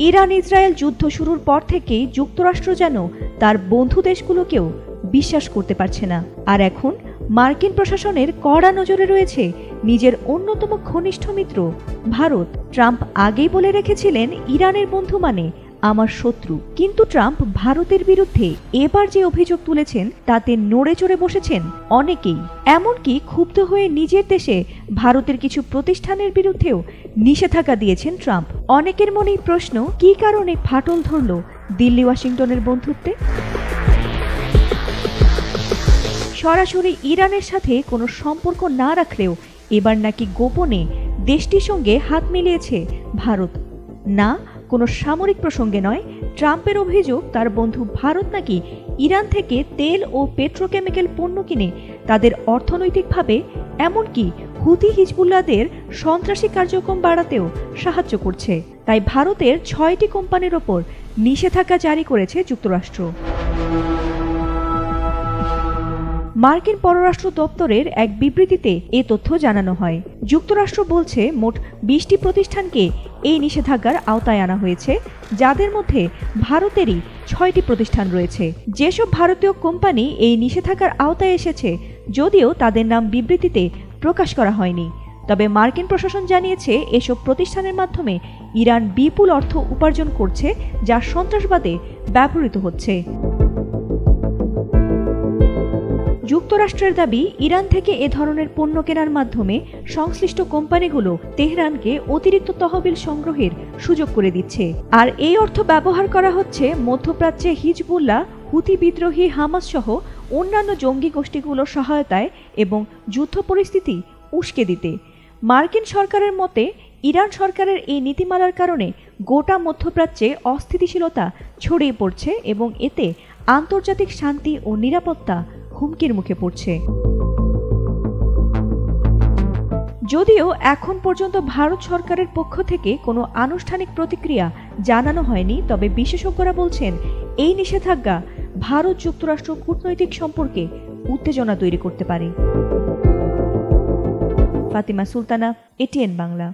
Iran Israel যুদ্ধ শুরুর পর থেকেই যুক্তরাষ্ট্র যেন তার বন্ধু দেশগুলোকেও বিশ্বাস করতে পারছে না। আর এখন মার্কিন প্রশাসনের কড়া নজরে রয়েছে নিজের অন্যতম ঘনিষ্ঠ মিত্র ভারত। ট্রাম্প আগেই বলে রেখেছিলেন ইরানের বন্ধু মানে আমার শত্রু, কিন্তু ট্রাম্প ভারতের বিরুদ্ধে এবার যে অভিযোগ তুলেছেন তাতে নড়ে চড়ে বসেছেন অনেকেই। এমনকি ক্ষুব্ধ হয়ে নিজের দেশে ভারতের কিছু প্রতিষ্ঠানের বিরুদ্ধেও নিষেধাজ্ঞা দিয়েছেন ট্রাম্প। অনেকের মনেই প্রশ্ন, কী কারণে ফাটল ধরল দিল্লি ওয়াশিংটনের বন্ধুত্বে? সরাসরি ইরানের সাথে কোনো সম্পর্ক না রাখলেও এবার নাকি গোপনে দেশটির সঙ্গে হাত মিলিয়েছে ভারত। না, কোনো সামরিক প্রসঙ্গে নয়, ট্রাম্পের অভিযোগ তার বন্ধু ভারত নাকি ইরান থেকে তেল ও পেট্রোকেমিক্যাল পণ্য কিনে তাদের অর্থনৈতিকভাবে এমনকি হুথি হিজবুল্লাহদের সন্ত্রাসী কার্যক্রম বাড়াতেও সাহায্য করছে। তাই ভারতের ৬টি কোম্পানির ওপর নিষেধাজ্ঞা জারি করেছে যুক্তরাষ্ট্র। মার্কিন পররাষ্ট্র দপ্তরের এক বিবৃতিতে এ তথ্য জানানো হয়। যুক্তরাষ্ট্র বলছে মোট ২০টি প্রতিষ্ঠানকে এই নিষেধাজ্ঞার আওতায় আনা হয়েছে, যাদের মধ্যে ভারতেরই ৬টি প্রতিষ্ঠান রয়েছে। যেসব ভারতীয় কোম্পানি এই নিষেধাজ্ঞার আওতায় এসেছে, যদিও তাদের নাম বিবৃতিতে প্রকাশ করা হয়নি, তবে মার্কিন প্রশাসন জানিয়েছে এসব প্রতিষ্ঠানের মাধ্যমে ইরান বিপুল অর্থ উপার্জন করছে, যা সন্ত্রাসবাদে ব্যবহৃত হচ্ছে। যুক্তরাষ্ট্রের দাবি, ইরান থেকে এ ধরনের পণ্য কেনার মাধ্যমে সংশ্লিষ্ট কোম্পানিগুলো তেহরানকে অতিরিক্ত তহবিল সংগ্রহের সুযোগ করে দিচ্ছে। আর এই অর্থ ব্যবহার করা হচ্ছে মধ্যপ্রাচ্যে হিজবুল্লাহ, হুথি বিদ্রোহী হামাস সহ অন্যান্য জঙ্গি গোষ্ঠীগুলোর সহায়তায় এবং যুদ্ধ পরিস্থিতি উস্কে দিতে। মার্কিন সরকারের মতে, ইরান সরকারের এই নীতিমালার কারণে গোটা মধ্যপ্রাচ্যে অস্থিতিশীলতা ছড়িয়ে পড়ছে এবং এতে আন্তর্জাতিক শান্তি ও নিরাপত্তা হুমকির মুখে পড়ছে। যদিও এখন পর্যন্ত ভারত সরকারের পক্ষ থেকে কোনো আনুষ্ঠানিক প্রতিক্রিয়া জানানো হয়নি, তবে বিশেষজ্ঞরা বলছেন এই নিষেধাজ্ঞা ভারত যুক্তরাষ্ট্র কূটনৈতিক সম্পর্কে উত্তেজনা তৈরি করতে পারে। ফাতিমা সুলতানা, এটিএন বাংলা।